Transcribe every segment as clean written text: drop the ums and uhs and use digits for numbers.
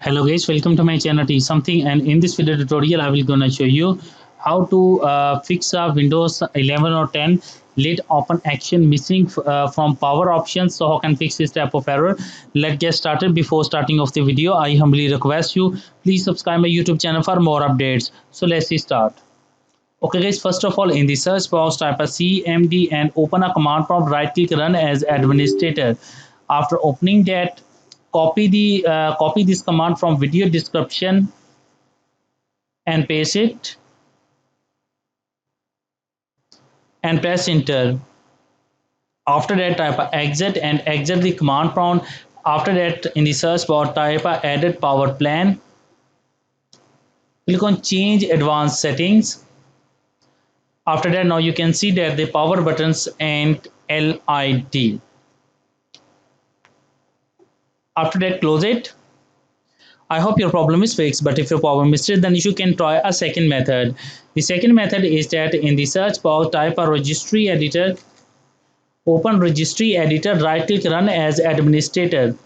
Hello guys, welcome to my channel Teach Something, and in this video tutorial I will gonna show you how to fix a Windows 11 or 10 late open action missing from power options. So how can fix this type of error? Let's get started. Before starting of the video, I humbly request you please subscribe my YouTube channel for more updates. So let's start. Okay guys, first of all in the search box type a cmd and open a command prompt, right click run as administrator. After opening that, copy this command from video description and paste it and press enter. After that type a exit and exit the command prompt. After that in the search bar type a edit power plan, click on change advanced settings. After that now you can see that the power buttons and LID. After that close it. I hope your problem is fixed, but if your problem is still, then you can try a second method. The second method is that in the search box type a registry editor, open registry editor, right click run as administrator.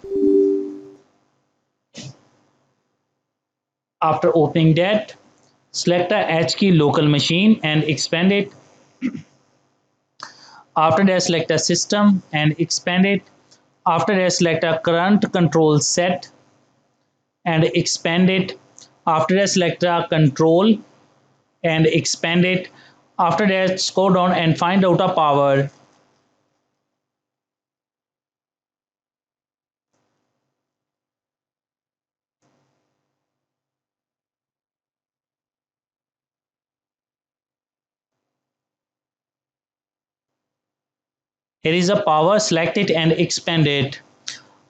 After opening that, select a H key local machine and expand it. After that select a system and expand it. After that select a current control set and expand it. After that select a control and expand it. After that scroll down and find out a power. Here is a power, select it and expand it.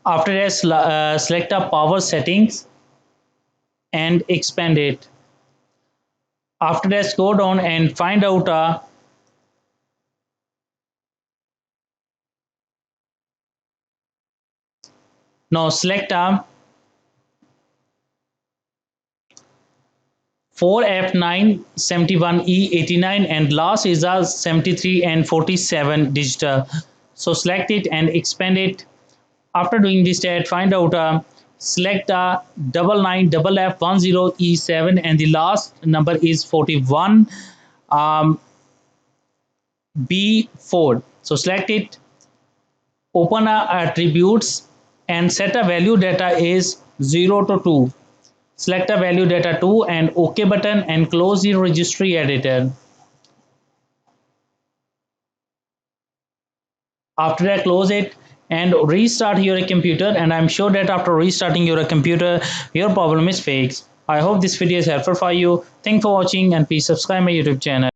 After that select a power settings and expand it. After that scroll down and find out a now select a 4F9 71E89 and last is a 73 and 47 digital. So select it and expand it. After doing this step, find out select a 99FF10E7 and the last number is 41 B4. So select it, open attributes and set a value data is 0 to 2. Select a value data 2 and OK button and close the registry editor. After that close it and restart your computer, and I'm sure that after restarting your computer your problem is fixed. I hope this video is helpful for you. Thanks for watching and please subscribe my YouTube channel.